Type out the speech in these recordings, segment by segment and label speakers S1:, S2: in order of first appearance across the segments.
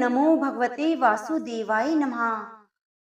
S1: नमो भगवते वासुदेवाय नमः।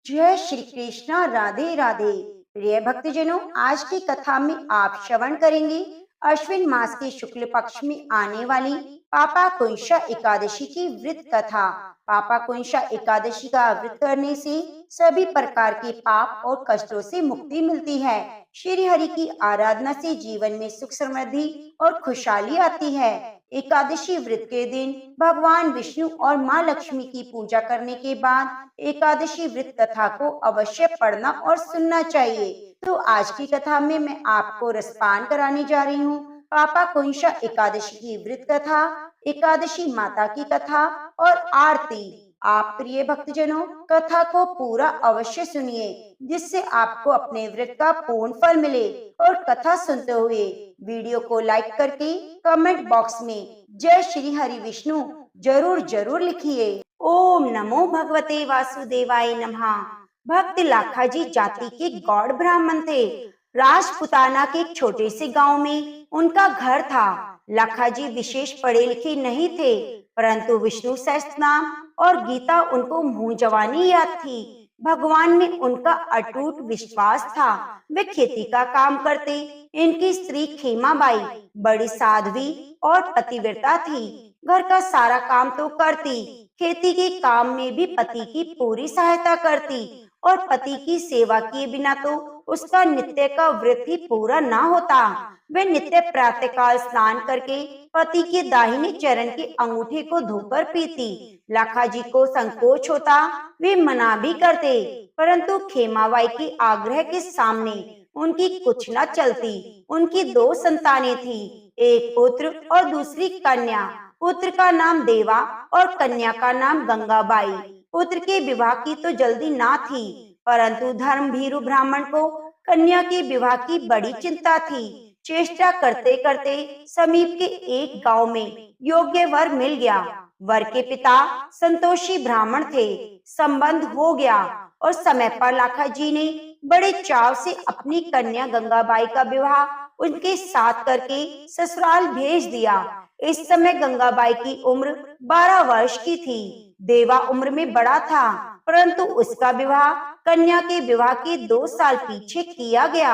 S1: जय श्री कृष्णा, राधे राधे। प्रिय भक्तजनों, आज की कथा में आप श्रवण करेंगे अश्विन मास के शुक्ल पक्ष में आने वाली पापा कुंशा एकादशी की व्रत कथा। पापा कुंशा एकादशी का व्रत करने से सभी प्रकार के पाप और कष्टों से मुक्ति मिलती है। श्री हरि की आराधना से जीवन में सुख समृद्धि और खुशहाली आती है। एकादशी व्रत के दिन भगवान विष्णु और माँ लक्ष्मी की पूजा करने के बाद एकादशी व्रत कथा को अवश्य पढ़ना और सुनना चाहिए। तो आज की कथा में मैं आपको रसपान कराने जा रही हूँ पापा कुंशा एकादशी की व्रत कथा, एकादशी माता की कथा और आरती। आप प्रिय भक्तजनों, कथा को पूरा अवश्य सुनिए, जिससे आपको अपने व्रत का पूर्ण फल मिले। और कथा सुनते हुए वीडियो को लाइक करके कमेंट बॉक्स में जय श्री हरि विष्णु जरूर जरूर लिखिए। ओम नमो भगवते वासुदेवाय नमः। भक्त लाखाजी जाति के गौड़ ब्राह्मण थे। राजपुताना के एक छोटे से गांव में उनका घर था। लाखाजी विशेष पढ़े लिखे नहीं थे, परंतु विष्णु सहस्त्रनाम और गीता उनको मुंह जवानी याद थी। भगवान में उनका अटूट विश्वास था। वे खेती का काम करते। इनकी स्त्री खेमाबाई बड़ी साध्वी और पतिव्रता थी। घर का सारा काम तो करती, खेती के काम में भी पति की पूरी सहायता करती, और पति की सेवा किए बिना तो उसका नित्य का व्रत ही पूरा ना होता। वे नित्य प्रातःकाल स्नान करके पति के दाहिने चरण के अंगूठे को धोकर पीती। लाखाजी को संकोच होता, वे मना भी करते, परंतु खेमाबाई के आग्रह के सामने उनकी कुछ न चलती। उनकी 2 संतानें थी, एक पुत्र और दूसरी कन्या। पुत्र का नाम देवा और कन्या का नाम गंगाबाई। पुत्र के विवाह की तो जल्दी ना थी, परंतु धर्म भीरु ब्राह्मण को कन्या के विवाह की बड़ी चिंता थी। चेष्टा करते करते समीप के एक गांव में योग्य वर मिल गया। वर के पिता संतोषी ब्राह्मण थे। संबंध हो गया और समय पर लाखाजी ने बड़े चाव से अपनी कन्या गंगाबाई का विवाह उनके साथ करके ससुराल भेज दिया। इस समय गंगाबाई की उम्र 12 वर्ष की थी। देवा उम्र में बड़ा था, परंतु उसका विवाह कन्या के विवाह के 2 साल पीछे किया गया।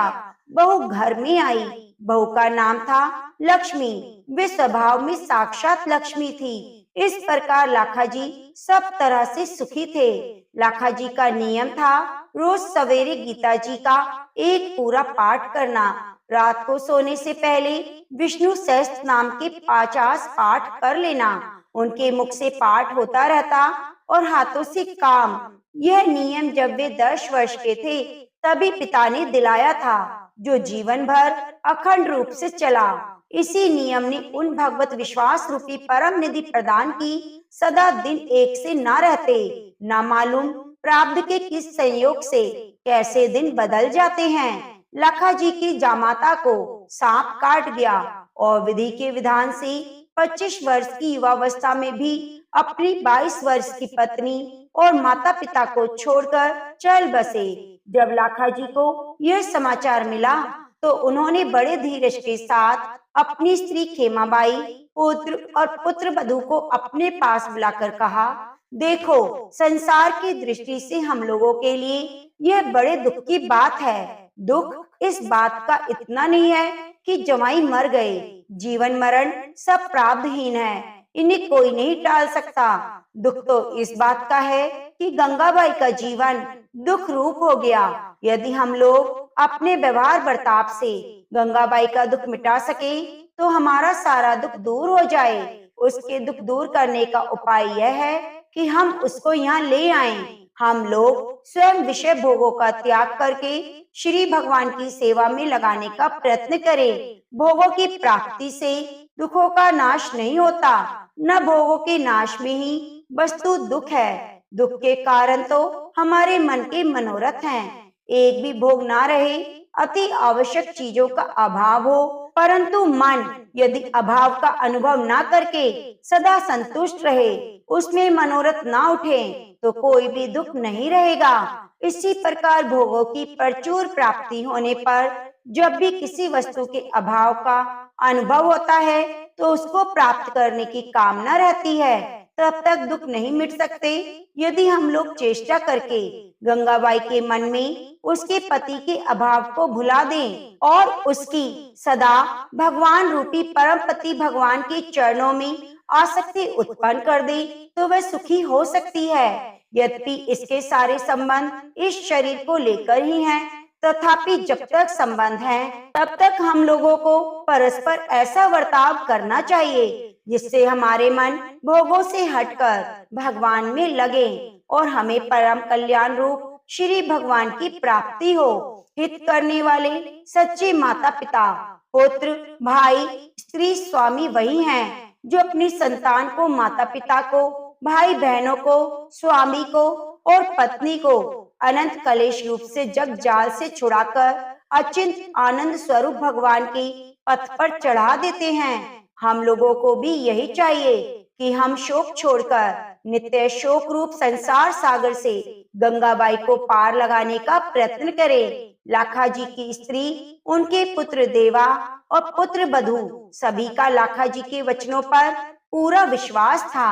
S1: बहू घर में आई। बहू का नाम था लक्ष्मी। वे स्वभाव में साक्षात लक्ष्मी थी। इस प्रकार लाखाजी सब तरह से सुखी थे। लाखाजी का नियम था रोज सवेरे गीता जी का एक पूरा पाठ करना। रात को सोने से पहले विष्णु सहस्त्र नाम के 50 पाठ कर लेना। उनके मुख से पाठ होता रहता और हाथों से काम। यह नियम जब वे 10 वर्ष के थे तभी पिता ने दिलाया था, जो जीवन भर अखंड रूप से चला। इसी नियम ने उन भगवत विश्वास रूपी परम निधि प्रदान की। सदा दिन एक से ना रहते। ना मालूम प्रारब्ध के किस संयोग से कैसे दिन बदल जाते हैं। लाखाजी की जामाता को सांप काट गया और विधि के विधान से 25 वर्ष की युवावस्था में भी अपनी 22 वर्ष की पत्नी और माता पिता को छोड़कर चल बसे। जब लाखाजी को यह समाचार मिला तो उन्होंने बड़े धीरज के साथ अपनी स्त्री खेमाबाई, पुत्र और पुत्र वधू को अपने पास बुलाकर कहा, देखो, संसार की दृष्टि से हम लोगों के लिए यह बड़े दुख की बात है। दुख इस बात का इतना नहीं है कि जमाई मर गए। जीवन मरण सब प्रारब्धहीन है, इन्हें कोई नहीं टाल सकता। दुख तो इस बात का है कि गंगाबाई का जीवन दुख रूप हो गया। यदि हम लोग अपने व्यवहार बर्ताव से गंगाबाई का दुख मिटा सके तो हमारा सारा दुख दूर हो जाए। उसके दुख दूर करने का उपाय यह है कि हम उसको यहाँ ले आएं। हम लोग स्वयं विषय भोगों का त्याग करके श्री भगवान की सेवा में लगाने का प्रयत्न करें। भोगों की प्राप्ति से दुखों का नाश नहीं होता, न भोगों के नाश में ही वस्तु दुख है। दुख के कारण तो हमारे मन के मनोरथ हैं। एक भी भोग ना रहे, अति आवश्यक चीजों का अभाव हो, परंतु मन यदि अभाव का अनुभव ना करके सदा संतुष्ट रहे, उसमें मनोरथ ना उठे, तो कोई भी दुख नहीं रहेगा। इसी प्रकार भोगों की प्रचुर प्राप्ति होने पर जब भी किसी वस्तु के अभाव का अनुभव होता है तो उसको प्राप्त करने की कामना रहती है। तब तक दुख नहीं मिट सकते। यदि हम लोग चेष्टा करके गंगाबाई के मन में उसके पति के अभाव को भुला दें और उसकी सदा भगवान रूपी परम पति भगवान के चरणों में आसक्ति उत्पन्न कर दे, तो वह सुखी हो सकती है। यद्यपि इसके सारे संबंध इस शरीर को लेकर ही हैं, तथापि जब तक संबंध है तब तक हम लोगों को परस्पर ऐसा वर्ताव करना चाहिए जिससे हमारे मन भोगों से हटकर भगवान में लगे और हमें परम कल्याण रूप श्री भगवान की प्राप्ति हो। हित करने वाले सच्चे माता पिता, पुत्र, भाई, स्त्री, स्वामी वही हैं जो अपनी संतान को, माता पिता को, भाई बहनों को, स्वामी को और पत्नी को अनंत कलेश रूप से जग जाल से छुड़ाकर अचिंत आनंद स्वरूप भगवान की पथ पर चढ़ा देते हैं। हम लोगों को भी यही चाहिए कि हम शोक छोड़कर नित्य शोक रूप संसार सागर से गंगाबाई को पार लगाने का प्रयत्न करें। लाखा जी की स्त्री, उनके पुत्र देवा और पुत्र बधू सभी का लाखा जी के वचनों पर पूरा विश्वास था।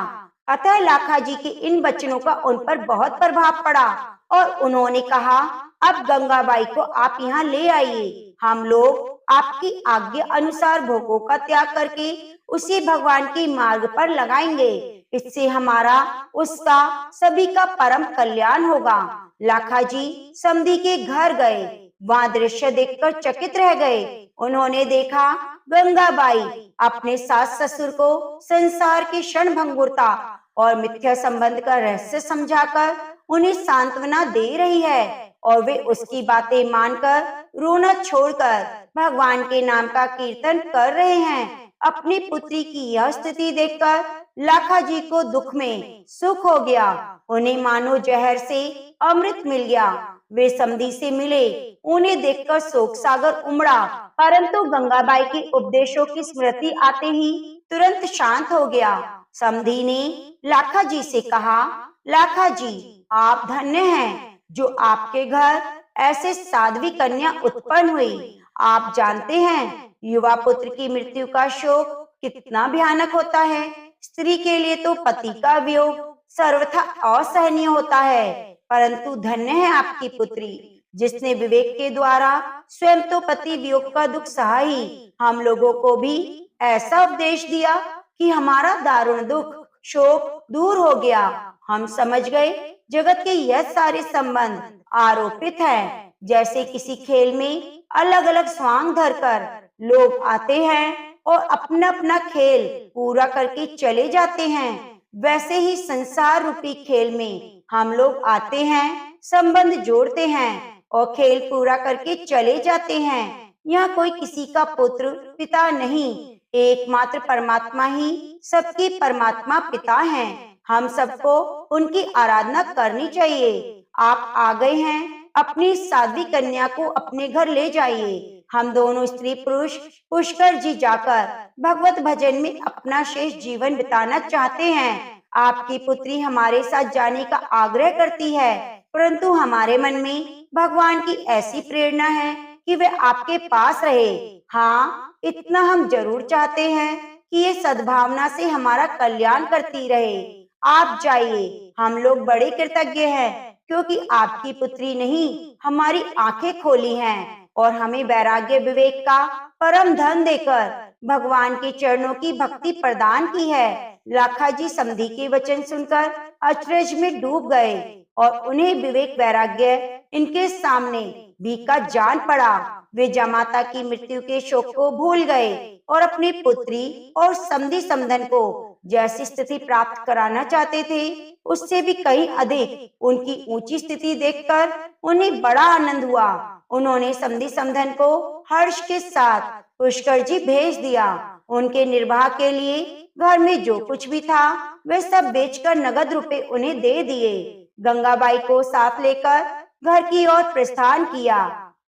S1: अतः लाखा जी के इन वचनों का उन पर बहुत प्रभाव पड़ा और उन्होंने कहा, अब गंगाबाई को आप यहाँ ले आइए। हम लोग आपकी आज्ञा अनुसार भोगों का त्याग करके उसी भगवान के मार्ग पर लगाएंगे। इससे हमारा, उसका, सभी का परम कल्याण होगा। लाखा जी समधी के घर गए। वहाँ दृश्य देखकर चकित रह गए। उन्होंने देखा गंगाबाई अपने सास ससुर को संसार की क्षण भंगुरता और मिथ्या संबंध का रहस्य समझाकर उन्हें सांत्वना दे रही है और वे उसकी बातें मानकर रोना छोड़कर भगवान के नाम का कीर्तन कर रहे हैं। अपनी पुत्री की यह स्थिति देखकर लाखा जी को दुख में सुख हो गया। उन्हें मानो जहर से अमृत मिल गया। वे समधी से मिले। उन्हें देखकर शोक सागर उमड़ा, परंतु गंगाबाई के उपदेशों की स्मृति आते ही तुरंत शांत हो गया। समधी ने लाखा जी से कहा, लाखा जी, आप धन्य हैं जो आपके घर ऐसे साध्वी कन्या उत्पन्न हुई। आप जानते हैं युवा पुत्र की मृत्यु का शोक कितना भयानक होता है। स्त्री के लिए तो पति का वियोग सर्वथा असहनीय होता है, परंतु धन्य है आपकी पुत्री जिसने विवेक के द्वारा स्वयं तो पति वियोग का दुख सहा ही हम लोगों को भी ऐसा उपदेश दिया कि हमारा दारुण दुख शोक दूर हो गया। हम समझ गए जगत के यह सारे संबंध आरोपित हैं। जैसे किसी खेल में अलग अलग स्वांग धरकर लोग आते हैं और अपना अपना खेल पूरा करके चले जाते हैं, वैसे ही संसार रूपी खेल में हम लोग आते हैं, संबंध जोड़ते हैं और खेल पूरा करके चले जाते हैं। यहाँ कोई किसी का पुत्र पिता नहीं, एकमात्र परमात्मा ही सबकी परमात्मा पिता हैं। हम सबको उनकी आराधना करनी चाहिए। आप आ गए हैं, अपनी साध्वी कन्या को अपने घर ले जाइए। हम दोनों स्त्री पुरुष पुष्कर जी जाकर भगवत भजन में अपना शेष जीवन बिताना चाहते हैं। आपकी पुत्री हमारे साथ जाने का आग्रह करती है, परंतु हमारे मन में भगवान की ऐसी प्रेरणा है कि वे आपके पास रहे। हाँ, इतना हम जरूर चाहते हैं कि ये सद्भावना से हमारा कल्याण करती रहे। आप जाइए, हम लोग बड़े कृतज्ञ हैं क्योंकि आपकी पुत्री नहीं हमारी आंखें खोली हैं और हमें वैराग्य विवेक का परम धन देकर भगवान के चरणों की भक्ति प्रदान की है। लाखा जी समधी के वचन सुनकर अचरज में डूब गए और उन्हें विवेक वैराग्य इनके सामने भीका जान पड़ा। वे जमाता की मृत्यु के शोक को भूल गए और अपनी पुत्री और समधी समधन को जैसी स्थिति प्राप्त कराना चाहते थे उससे भी कहीं अधिक उनकी ऊंची स्थिति देखकर उन्हें बड़ा आनंद हुआ। उन्होंने समधी समधन को हर्ष के साथ पुष्कर जी भेज दिया। उनके निर्वाह के लिए घर में जो कुछ भी था वे सब बेचकर नगद रुपए उन्हें दे दिए। गंगाबाई को साथ लेकर घर की ओर प्रस्थान किया।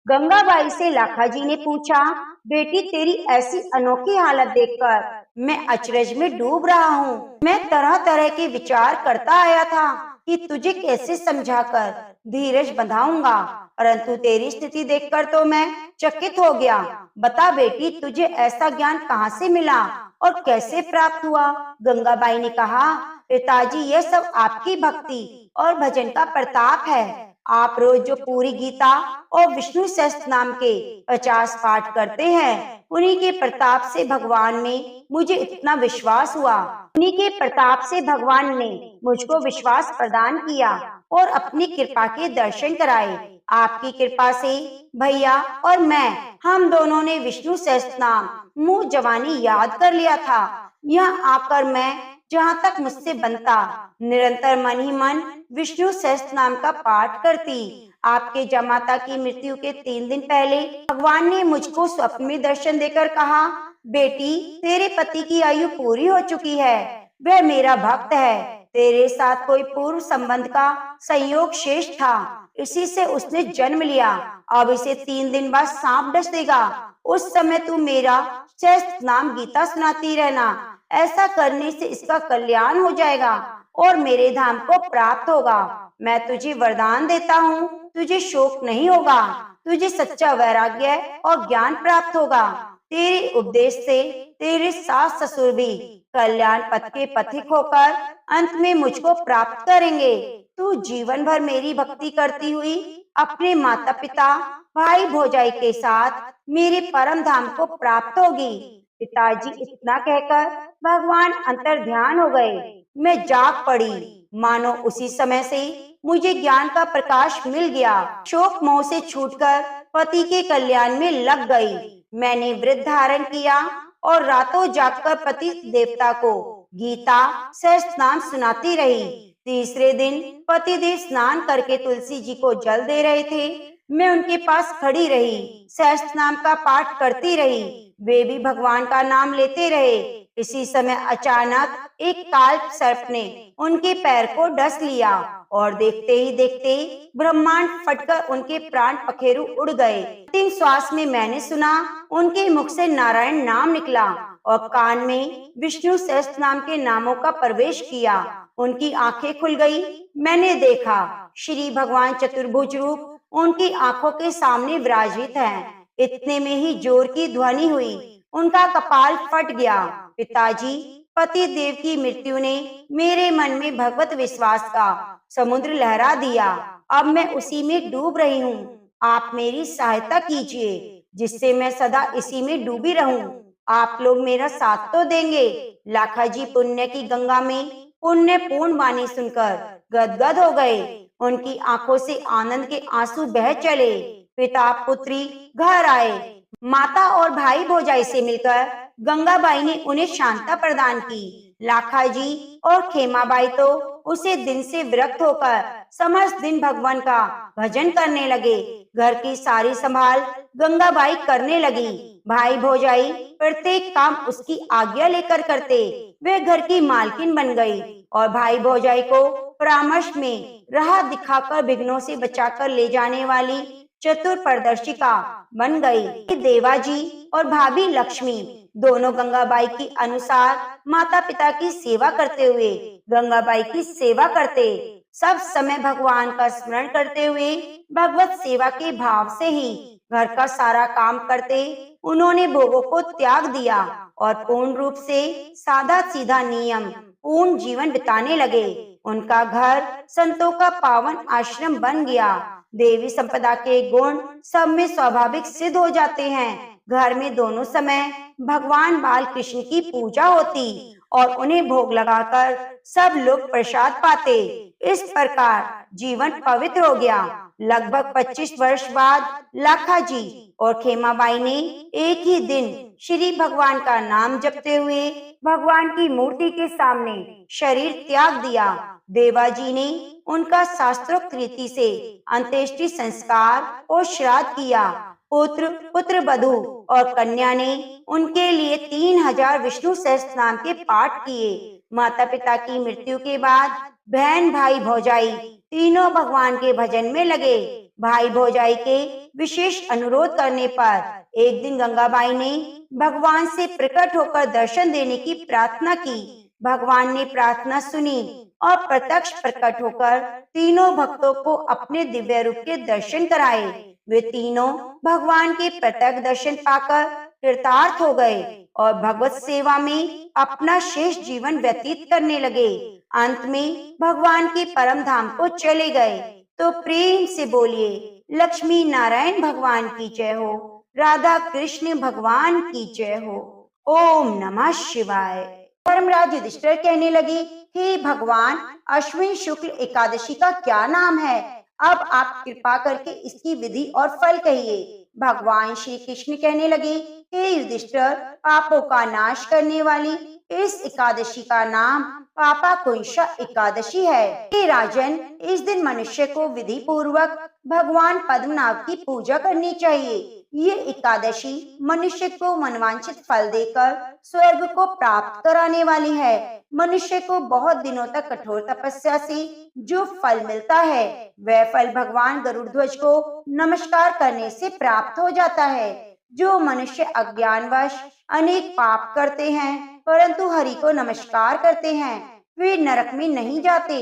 S1: गंगाबाई से लाखा जी ने पूछा, बेटी तेरी ऐसी अनोखी हालत देखकर मैं अचरज में डूब रहा हूँ। मैं तरह तरह के विचार करता आया था कि तुझे कैसे समझाकर धीरज बंधाऊंगा, परंतु तेरी स्थिति देखकर तो मैं चकित हो गया। बता बेटी, तुझे ऐसा ज्ञान कहाँ से मिला और कैसे प्राप्त हुआ? गंगाबाई ने कहा, पिताजी, यह सब आपकी भक्ति और भजन का प्रताप है। आप रोज जो पूरी गीता और विष्णु सहस्त्र नाम के 50 पाठ करते हैं, उन्हीं के प्रताप से भगवान में मुझे इतना विश्वास हुआ। उन्हीं के प्रताप से भगवान ने मुझको विश्वास प्रदान किया और अपनी कृपा के दर्शन कराए। आपकी कृपा से भैया और मैं, हम दोनों ने विष्णु सहस्त्र नाम मुंह जवानी याद कर लिया था। यहाँ आकर मैं जहाँ तक मुझसे बनता निरंतर मन ही मन विष्णु सहस्त्र नाम का पाठ करती। आपके जमाता की मृत्यु के 3 दिन पहले भगवान ने मुझको स्वप्न में दर्शन देकर कहा, बेटी, तेरे पति की आयु पूरी हो चुकी है, वह मेरा भक्त है। तेरे साथ कोई पूर्व संबंध का संयोग शेष था, इसी से उसने जन्म लिया। अब इसे 3 दिन बाद सांप डस देगा। उस समय तू मेरा सहस्त्र नाम गीता सुनाती रहना। ऐसा करने से इसका कल्याण हो जाएगा और मेरे धाम को प्राप्त होगा। मैं तुझे वरदान देता हूँ, तुझे शोक नहीं होगा, तुझे सच्चा वैराग्य और ज्ञान प्राप्त होगा। तेरे उपदेश से तेरे सास ससुर भी कल्याण पथ के पथिक होकर अंत में मुझको प्राप्त करेंगे। तू जीवन भर मेरी भक्ति करती हुई अपने माता पिता, भाई भौजाई के साथ मेरे परम धाम को प्राप्त होगी। पिताजी, इतना कहकर भगवान अंतर ध्यान हो गए। मैं जाग पड़ी। मानो उसी समय से मुझे ज्ञान का प्रकाश मिल गया। शोक मोह से छूटकर पति के कल्याण में लग गई। मैंने व्रत धारण किया और रातों जागकर पति देवता को गीता सहस्त्र नाम सुनाती रही। तीसरे दिन पतिदेव स्नान करके तुलसी जी को जल दे रहे थे। मैं उनके पास खड़ी रही, सहस्त्र नाम का पाठ करती रही। वे भी भगवान का नाम लेते रहे। इसी समय अचानक एक काल सर्प ने उनके पैर को डस लिया और देखते ही देखते ब्रह्मांड फटकर उनके प्राण पखेरु उड़ गए। 3 श्वास में मैंने सुना, उनके मुख से नारायण नाम निकला और कान में विष्णु सहस्त्र नाम के नामों का प्रवेश किया। उनकी आंखें खुल गई। मैंने देखा श्री भगवान चतुर्भुज रूप उनकी आंखों के सामने विराजित हैं। इतने में ही जोर की ध्वनि हुई, उनका कपाल फट गया। पिताजी, पति देव की मृत्यु ने मेरे मन में भगवत विश्वास का समुद्र लहरा दिया। अब मैं उसी में डूब रही हूँ। आप मेरी सहायता कीजिए, जिससे मैं सदा इसी में डूबी रहूं। आप लोग मेरा साथ तो देंगे। लाखा जी पुण्य की गंगा में पुण्य पूर्ण वाणी सुनकर गदगद हो गए। उनकी आंखों से आनंद के आंसू बह चले। पिता पुत्री घर आए। माता और भाई भौजाई से मिलकर गंगाबाई ने उन्हें शांता प्रदान की। लाखा जी और खेमाबाई तो उसे दिन से विरक्त होकर समस्त दिन भगवान का भजन करने लगे। घर की सारी संभाल गंगाबाई करने लगी। भाई भौजाई प्रत्येक काम उसकी आज्ञा लेकर करते। वे घर की मालकिन बन गई और भाई भौजाई को परामर्श में राह दिखाकर विघ्नों से बचाकर ले जाने वाली चतुर प्रदर्शिका बन गई। देवाजी और भाभी लक्ष्मी दोनों गंगाबाई की अनुसार माता पिता की सेवा करते हुए गंगाबाई की सेवा करते। सब समय भगवान का स्मरण करते हुए भगवत सेवा के भाव से ही घर का सारा काम करते। उन्होंने भोगों को त्याग दिया और पूर्ण रूप से सादा सीधा नियम पूर्ण जीवन बिताने लगे। उनका घर संतों का पावन आश्रम बन गया। देवी संपदा के गुण सब में स्वाभाविक सिद्ध हो जाते हैं। घर में दोनों समय भगवान बाल कृष्ण की पूजा होती और उन्हें भोग लगाकर सब लोग प्रसाद पाते। इस प्रकार जीवन पवित्र हो गया। लगभग 25 वर्ष बाद लाखा जी और खेमाबाई ने एक ही दिन श्री भगवान का नाम जपते हुए भगवान की मूर्ति के सामने शरीर त्याग दिया। देवाजी ने उनका शास्त्रोक्त रीति से अंत्येष्टि संस्कार और श्राद्ध किया। पुत्र पुत्र वधू और कन्या ने उनके लिए 3000 विष्णु सहस्त्र नाम के पाठ किए। माता पिता की मृत्यु के बाद बहन भाई भौजाई तीनों भगवान के भजन में लगे। भाई भौजाई के विशेष अनुरोध करने पर एक दिन गंगाबाई ने भगवान से प्रकट होकर दर्शन देने की प्रार्थना की। भगवान ने प्रार्थना सुनी और प्रत्यक्ष प्रकट होकर तीनों भक्तों को अपने दिव्य रूप के दर्शन कराए। वे तीनों भगवान के प्रत्यक्ष दर्शन पाकर कृतार्थ हो गए और भगवत सेवा में अपना शेष जीवन व्यतीत करने लगे। अंत में भगवान के परम धाम को चले गए। तो प्रेम से बोलिए, लक्ष्मी नारायण भगवान की जय हो, राधा कृष्ण भगवान की जय हो। ओम नमः शिवाय। धर्मराज युधिष्ठिर कहने लगे, हे भगवान, अश्विन शुक्ल एकादशी का क्या नाम है? अब आप कृपा करके इसकी विधि और फल कहिए। भगवान श्री कृष्ण कहने लगे, हे युधिष्ठिर, पापों का नाश करने वाली इस एकादशी का नाम पापाकुंशा एकादशी है। हे राजन, इस दिन मनुष्य को विधि पूर्वक भगवान पद्मनाभ की पूजा करनी चाहिए। ये एकादशी मनुष्य को मनवांछित फल देकर स्वर्ग को प्राप्त कराने वाली है। मनुष्य को बहुत दिनों तक कठोर तपस्या से जो फल मिलता है, वह फल भगवान गरुड़ध्वज को नमस्कार करने से प्राप्त हो जाता है। जो मनुष्य अज्ञानवश अनेक पाप करते हैं परंतु हरि को नमस्कार करते हैं, वे नरक में नहीं जाते।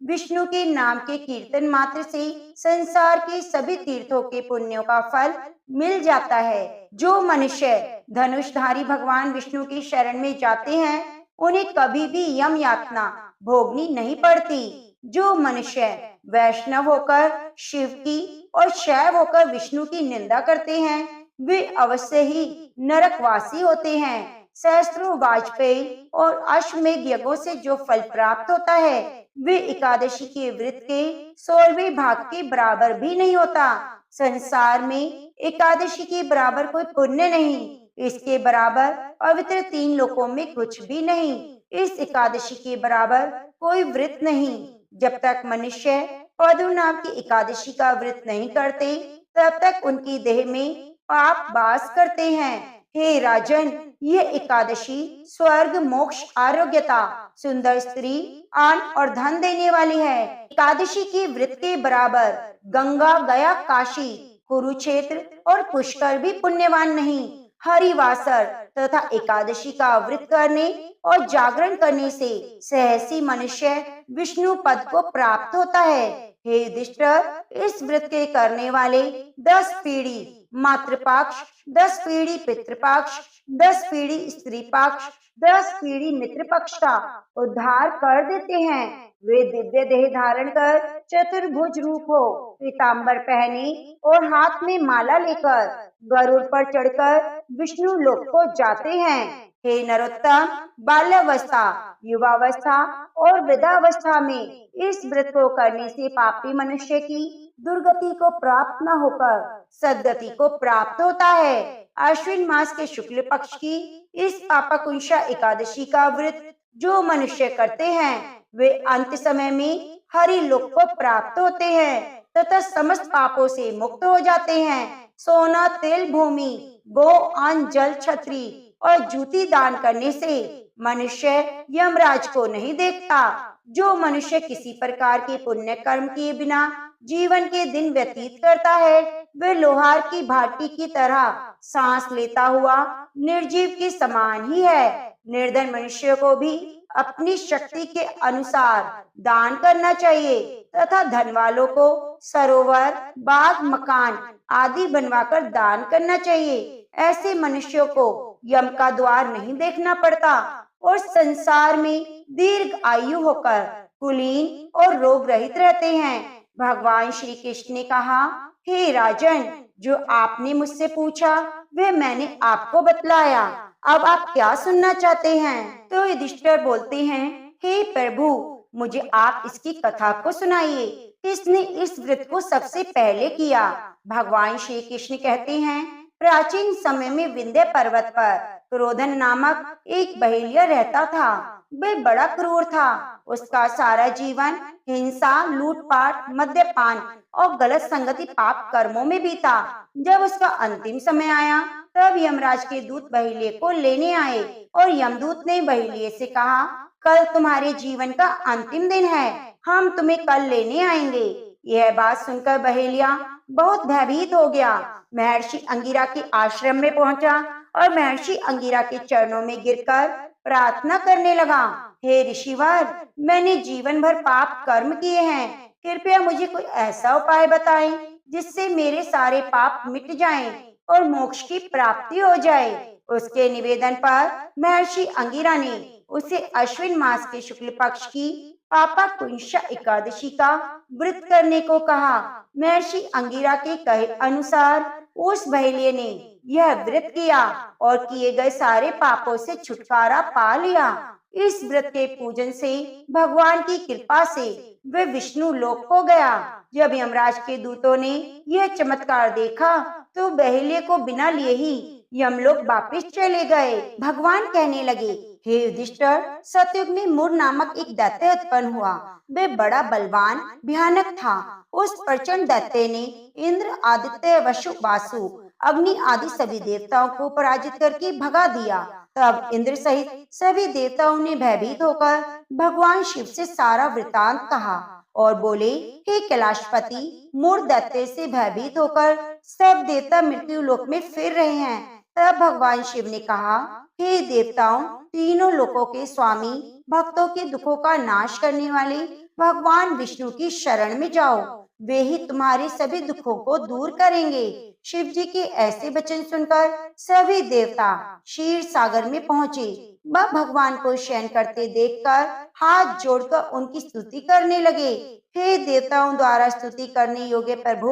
S1: विष्णु के नाम के कीर्तन मात्र से संसार के सभी तीर्थों के पुण्यों का फल मिल जाता है। जो मनुष्य धनुषधारी भगवान विष्णु की शरण में जाते हैं, उन्हें कभी भी यम यातना भोगनी नहीं पड़ती। जो मनुष्य वैष्णव होकर शिव की और शैव होकर विष्णु की निंदा करते हैं, वे अवश्य ही नरकवासी होते हैं। सहस्त्रों वाजपेयी और अश्वमेध यज्ञों से जो फल प्राप्त होता है, वे एकादशी के व्रत के 16वें भाग के बराबर भी नहीं होता। संसार में एकादशी के बराबर कोई पुण्य नहीं। इसके बराबर पवित्र 3 लोकों में कुछ भी नहीं। इस एकादशी के बराबर कोई व्रत नहीं। जब तक मनुष्य पद्मनाभ की एकादशी का व्रत नहीं करते, तब तक उनकी देह में पाप वास करते हैं। हे राजन, यह एकादशी स्वर्ग, मोक्ष, आरोग्यता, सुंदर स्त्री, आन और धन देने वाली है। एकादशी के व्रत के बराबर गंगा, गया, काशी, कुरुक्षेत्र और पुष्कर भी पुण्यवान नहीं। हरिवासर तथा एकादशी का व्रत करने और जागरण करने से सहसी मनुष्य विष्णु पद को प्राप्त होता है। हे युधिष्ठिर, इस व्रत के करने वाले 10 पीढ़ी मातृपक्ष, 10 पीढ़ी पितृपक्ष, 10 पीढ़ी स्त्री पक्ष, 10 पीढ़ी मित्र पक्ष का उद्धार कर देते हैं। वे दिव्य देह धारण कर चतुर्भुज रूप हो, पीताम्बर पहने और हाथ में माला लेकर गरुड़ पर चढ़कर विष्णु लोक को जाते हैं। हे नरोत्तम, बाल्यावस्था, युवावस्था और वृद्धावस्था में इस व्रत को करने से पापी मनुष्य की दुर्गति को प्राप्त न होकर सद्गति को प्राप्त होता है। अश्विन मास के शुक्ल पक्ष की इस पापाकुंशा एकादशी का व्रत जो मनुष्य करते हैं, वे अंत समय में हरि लोक को प्राप्त होते हैं तथा समस्त पापों से मुक्त हो जाते हैं। सोना, तेल, भूमि, गो, अन्न, जल, छत्री और जूती दान करने से मनुष्य यमराज को नहीं देखता। जो मनुष्य किसी प्रकार के पुण्य कर्म किए बिना जीवन के दिन व्यतीत करता है, वे लोहार की भाटी की तरह सांस लेता हुआ निर्जीव के समान ही है। निर्धन मनुष्य को भी अपनी शक्ति के अनुसार दान करना चाहिए तथा धन वालों को सरोवर, बाग, मकान आदि बनवाकर दान करना चाहिए। ऐसे मनुष्यों को यम का द्वार नहीं देखना पड़ता और संसार में दीर्घ आयु होकर कुलीन और रोग रहित रहते हैं। भगवान श्री कृष्ण ने कहा, हे राजन, जो आपने मुझसे पूछा वह मैंने आपको बतलाया। अब आप क्या सुनना चाहते हैं? तो युधिष्ठिर बोलते हैं, हे प्रभु, मुझे आप इसकी कथा को सुनाइए। किसने इस व्रत को सबसे पहले किया? भगवान श्री कृष्ण कहते हैं, प्राचीन समय में विंध्य पर्वत पर क्रोधन नामक एक बहेलिया रहता था। वह बड़ा क्रूर था। उसका सारा जीवन हिंसा, लूटपाट, मद्यपान और गलत संगति पाप कर्मों में बीता। जब उसका अंतिम समय आया, तब यमराज के दूत बहेलिये को लेने आए और यमदूत ने बहेलिये से कहा, कल तुम्हारे जीवन का अंतिम दिन है, हम तुम्हें कल लेने आएंगे। यह बात सुनकर बहेलिया बहुत भयभीत हो गया। महर्षि अंगिरा के आश्रम में पहुंचा और महर्षि अंगिरा के चरणों में गिरकर प्रार्थना करने लगा, हे ऋषिवर, मैंने जीवन भर पाप कर्म किए हैं। कृपया मुझे कोई ऐसा उपाय बताएं जिससे मेरे सारे पाप मिट जाएं और मोक्ष की प्राप्ति हो जाए। उसके निवेदन पर महर्षि अंगिरा ने उसे अश्विन मास के शुक्ल पक्ष की पापा कुंशा एकादशी का व्रत करने को कहा। महर्षि अंगिरा के कहे अनुसार उस बहेलिये ने यह व्रत किया और किए गए सारे पापों से छुटकारा पा लिया। इस व्रत के पूजन से भगवान की कृपा से वे विष्णु लोक को गया। जब यमराज के दूतों ने यह चमत्कार देखा तो बहेलिये को बिना लिए ही यमलोक वापिस चले गए। भगवान कहने लगे, हे युधिष्ठिर, सतयुग में मूर नामक एक दैत्य उत्पन्न हुआ। वे बड़ा बलवान भयानक था। उस प्रचंड दैत्य ने इंद्र, आदित्य, वसु, वासु, अग्नि आदि सभी देवताओं को पराजित करके भगा दिया। तब इंद्र सहित सभी देवताओं ने भयभीत होकर भगवान शिव से सारा वृतांत कहा और बोले, हे कैलाशपति, मूर दैत्य से भयभीत होकर सब देवता मृत्यु लोक में फिर रहे हैं। तब भगवान शिव ने कहा, हे देवताओं, तीनों लोकों के स्वामी, भक्तों के दुखों का नाश करने वाले भगवान विष्णु की शरण में जाओ, वे ही तुम्हारे सभी दुखों को दूर करेंगे। शिव जी के ऐसे वचन सुनकर सभी देवता क्षीर सागर में पहुँचे। वह भगवान को शयन करते देखकर हाथ जोड़कर उनकी स्तुति करने लगे। हे देवताओं द्वारा स्तुति करने योग्य प्रभु,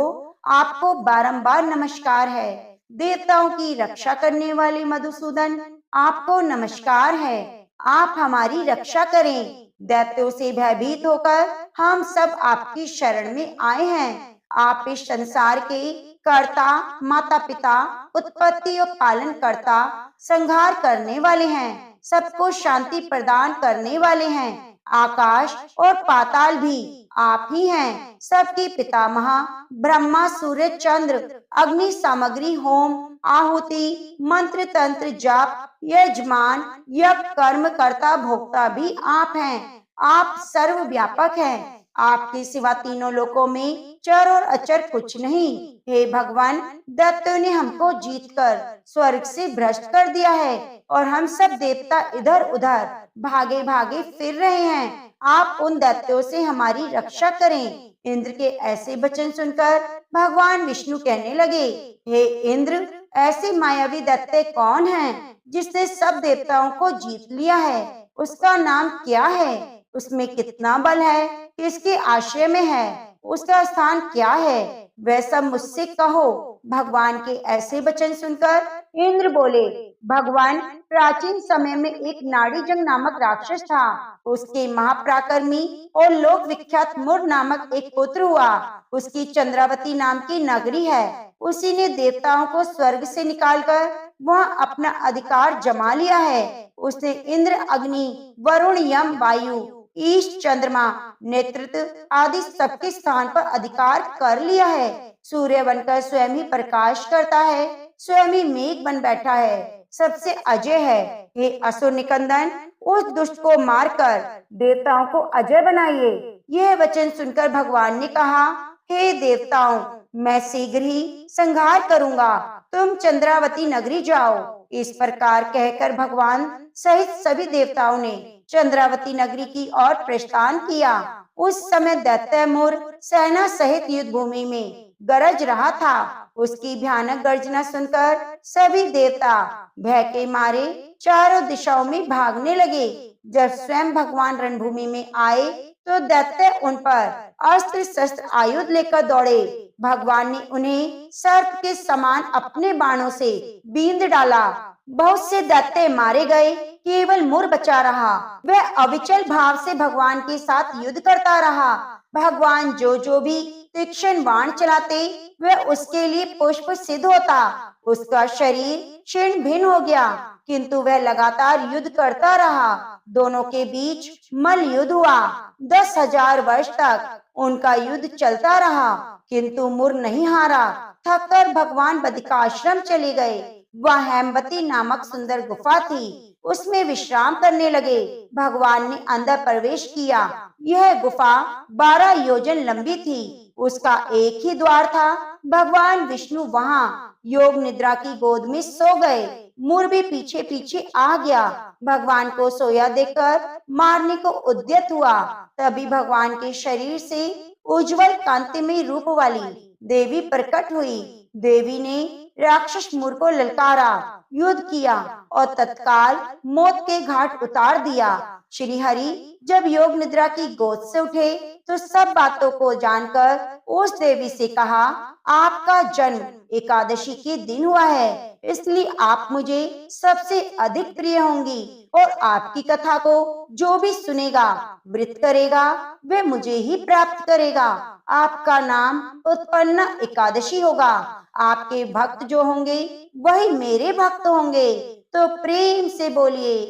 S1: आपको बारंबार नमस्कार है। देवताओं की रक्षा करने वाले मधुसूदन, आपको नमस्कार है। आप हमारी रक्षा करें। दैत्यों से भयभीत होकर हम सब आपकी शरण में आए हैं। आप इस संसार के कर्ता, माता पिता, उत्पत्ति और पालन करता, संहार करने वाले हैं, सबको शांति प्रदान करने वाले हैं। आकाश और पाताल भी आप ही हैं। सबके पितामह ब्रह्मा, सूर्य, चंद्र, अग्नि, सामग्री, होम, आहुति, मंत्र, तंत्र, जाप, यजमान, यज्ञ, कर्म कर्ता, भोक्ता भी आप हैं। आप सर्वव्यापक हैं। आपके सिवा तीनों लोकों में चर और अचर कुछ नहीं। हे भगवान, दैत्यों ने हमको जीतकर स्वर्ग से भ्रष्ट कर दिया है और हम सब देवता इधर उधर भागे भागे फिर रहे हैं। आप उन दैत्यों से हमारी रक्षा करें। इंद्र के ऐसे वचन सुनकर भगवान विष्णु कहने लगे, हे इंद्र, ऐसे मायावी दैत्य कौन है जिसने सब देवताओं को जीत लिया है? उसका नाम क्या है? उसमें कितना बल है? किसके आश्रय में है? उसका स्थान क्या है? वह सब मुझसे कहो। भगवान के ऐसे वचन सुनकर इंद्र बोले, भगवान, प्राचीन समय में एक नाड़ीजंग नामक राक्षस था। उसके महापराक्रमी और लोक विख्यात मूर नामक एक पुत्र हुआ। उसकी चंद्रावती नाम की नगरी है। उसी ने देवताओं को स्वर्ग से निकालकर वहाँ अपना अधिकार जमा लिया है। उसने इंद्र, अग्नि, वरुण, यम, वायु, ईश, चंद्रमा, नेतृत्व आदि सबके स्थान पर अधिकार कर लिया है। सूर्य बनकर स्वयं ही प्रकाश करता है, स्वयं ही मेघ बन बैठा है, सबसे अजय है। हे असुर निकंदन, उस दुष्ट को मारकर देवताओं को अजय बनाइए। यह वचन सुनकर भगवान ने कहा, हे देवताओं, मैं शीघ्र ही संहार करूंगा। तुम चंद्रावती नगरी जाओ। इस प्रकार कहकर भगवान सहित सभी देवताओं ने चंद्रावती नगरी की ओर प्रस्थान किया। उस समय दैत्य मूर सेना सहित युद्ध भूमि में गरज रहा था। उसकी भयानक गर्जना सुनकर सभी देवता भय के मारे चारों दिशाओं में भागने लगे। जब स्वयं भगवान रणभूमि में आए तो दैत्य उन पर अस्त्र शस्त्र आयुध लेकर दौड़े। भगवान ने उन्हें सर्प के समान अपने बाणों से बींध डाला। बहुत से दैत्य मारे गए, केवल मूर बचा रहा। वह अविचल भाव से भगवान के साथ युद्ध करता रहा। भगवान जो भी तीक्ष्ण बाण चलाते वह उसके लिए पुष्प सिद्ध होता। उसका शरीर छिन्न भिन्न हो गया, किंतु वह लगातार युद्ध करता रहा। दोनों के बीच मल युद्ध हुआ। 10,000 वर्ष तक उनका युद्ध चलता रहा, किंतु मूर नहीं हारा। थककर भगवान बद्रिकाश्रम चले गए। वह हेमवती नामक सुंदर गुफा थी, उसमें विश्राम करने लगे। भगवान ने अंदर प्रवेश किया। यह गुफा 12 योजन लंबी थी। उसका एक ही द्वार था। भगवान विष्णु वहाँ योग निद्रा की गोद में सो गए। मूर भी पीछे पीछे आ गया। भगवान को सोया देखकर मारने को उद्यत हुआ। तभी भगवान के शरीर से उज्जवल कांतिमय रूप वाली देवी प्रकट हुई। देवी ने राक्षस मूर को ललकारा। युद्ध किया और तत्काल मौत के घाट उतार दिया। श्री हरि जब योग निद्रा की गोद से उठे तो सब बातों को जानकर उस देवी से कहा, आपका जन्म एकादशी के दिन हुआ है, इसलिए आप मुझे सबसे अधिक प्रिय होंगी और आपकी कथा को जो भी सुनेगा, व्रत करेगा, वे मुझे ही प्राप्त करेगा। आपका नाम उत्पन्न एकादशी होगा। आपके भक्त जो होंगे वही मेरे भक्त होंगे। तो प्रेम से बोलिए,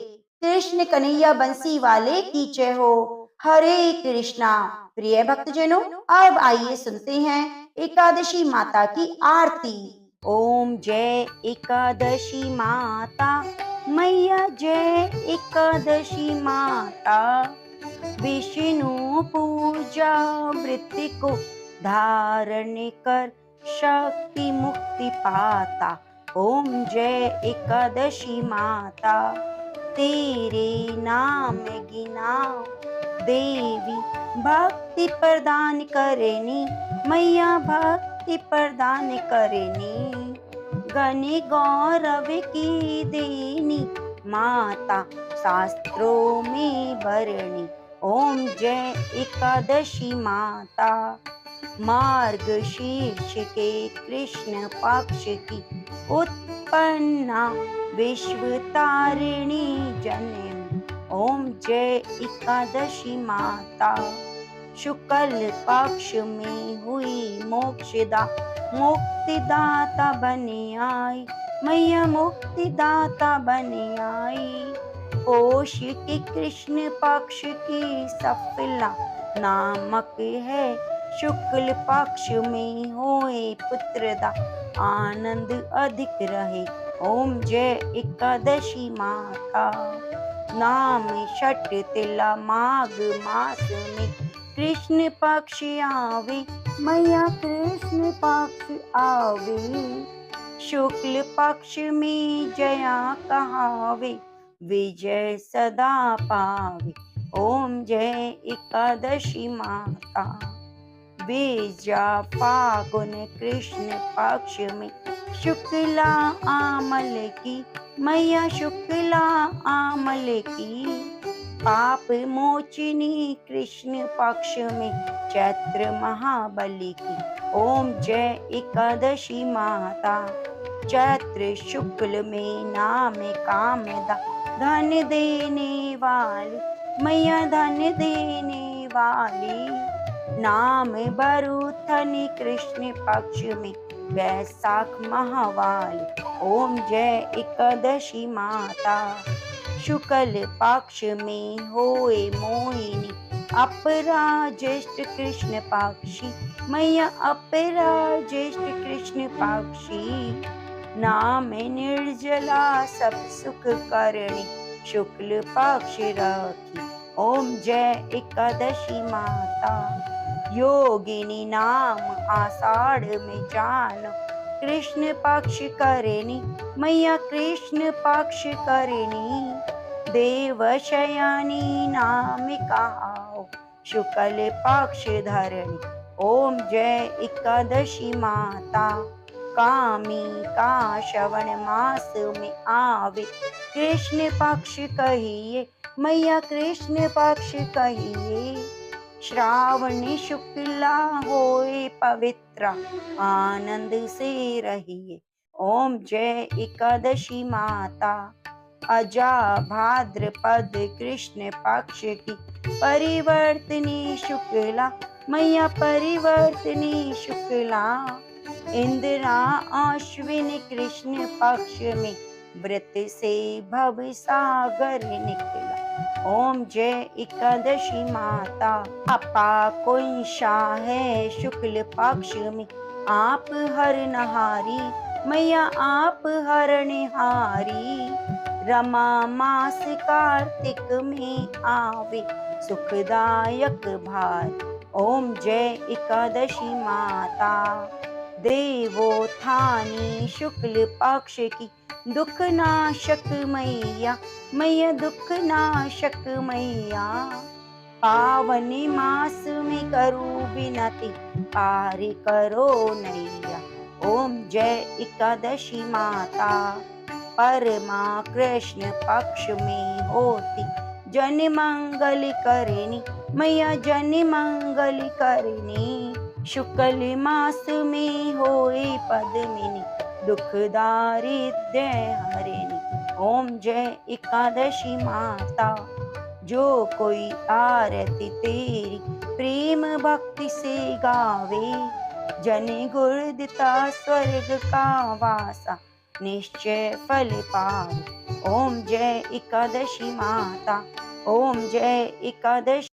S1: कृष्ण कन्हैया बंसी वाले की जय हो। हरे कृष्णा। प्रिय भक्तजनों, अब आइए सुनते हैं एकादशी माता की आरती। ओम जय एकादशी माता मैया, जय एकादशी माता। विष्णु पूजा वृत्ति को धारण कर शक्ति मुक्ति पाता। ओम जय एकादशी माता। तेरे नाम गिना देवी भक्ति प्रदान करनी, मैया भक्ति प्रदान करनी। गनि गौरव की देनी माता, शास्त्रों में भरणी। ओम जय एकादशी माता। मार्ग शीर्ष के कृष्ण पक्ष की उत्पन्ना, विश्व तारिणी जननी। ओम जय एकादशी माता। शुक्ल पक्ष में हुई मोक्षदा, मुक्तिदाता बनी आई, मैया मुक्तिदाता बनी आई। पोष के कृष्ण पक्ष की सफला नामक है, शुक्ल पक्ष में होए पुत्रदा, आनंद अधिक रहे। ओम जय एकादशी माता। नाम छठ तिला माघ मास में कृष्ण पक्ष आवे, मैया कृष्ण पक्ष आवे। शुक्ल पक्ष में जया कहावे, विजय सदा पावे। ओम जय एकादशी माता। बीजा फागुन कृष्ण पक्ष में शुक्ला आमल की, मैया शुक्ला आमल की। पाप मोचिनी कृष्ण पक्ष में चैत्र महाबली की। ओम जय एकादशी माता। चैत्र शुक्ल में नाम कामदा, धन देने वाली, मैया धन देने वाली। नाम बरुथनी कृष्ण पक्ष में वैशाख महावाली। ओम जय एकादशी माता। शुक्ल पक्ष में होए मोहिनी, अपरा ज्येष्ठ कृष्ण पक्षी, मैया अपरा ज्येष्ठ कृष्ण पक्षी। नाम निर्जला सब सुख करणी, शुक्ल पक्ष रखी। ओम जय एकादशी माता। योगिनी नाम आषाढ़ में जानो, कृष्ण पक्ष करेनी, मैया कृष्ण पक्ष करेनी। देवशयानी नाम कहाओ, शुक्ल पक्ष धरणी। ओम जय एकादशी माता। कामी का श्रवण मास में आवे, कृष्ण पक्ष कहिए, मैया कृष्ण पक्ष कहिए। श्रावण शुक्ला होए पवित्र, आनंद से रहिए। ओम जय एकादशी माता। अजा भाद्रपद कृष्ण पक्ष की परिवर्तनी शुक्ला, मैया परिवर्तनी शुक्ला। इंदिरा अश्विन कृष्ण पक्ष में व्रत से भव सागर निकला। ओम जय एकादशी माता। अपा कोइशा है शुक्ल पक्ष में, आप हर नहारी, मैया आप हर निहारी। रमा मास कार्तिक में आवे, सुखदायक भार। ओम जय एकादशी माता। देवोत्थानी शुक्ल पक्ष की दुख नाशक मैया, मैया दुख नाशक मैया। पावन मास में करो विनती, पार करो नैया। ओम जय एकादशी माता। परमा कृष्ण पक्ष में होती, जन मंगल करनी मैया जन मंगल करनी। शुक्ल मास में होए पद्मिनी, दुख दारिद्र्य हरिणी। ओम जय एकादशी माता, जो कोई आरती तेरी प्रेम भक्ति से गावे, जन गुरुदिता स्वर्ग का वासा निश्चय फल पावे। ओम जय एकादशी माता, ओम जय एकादशी।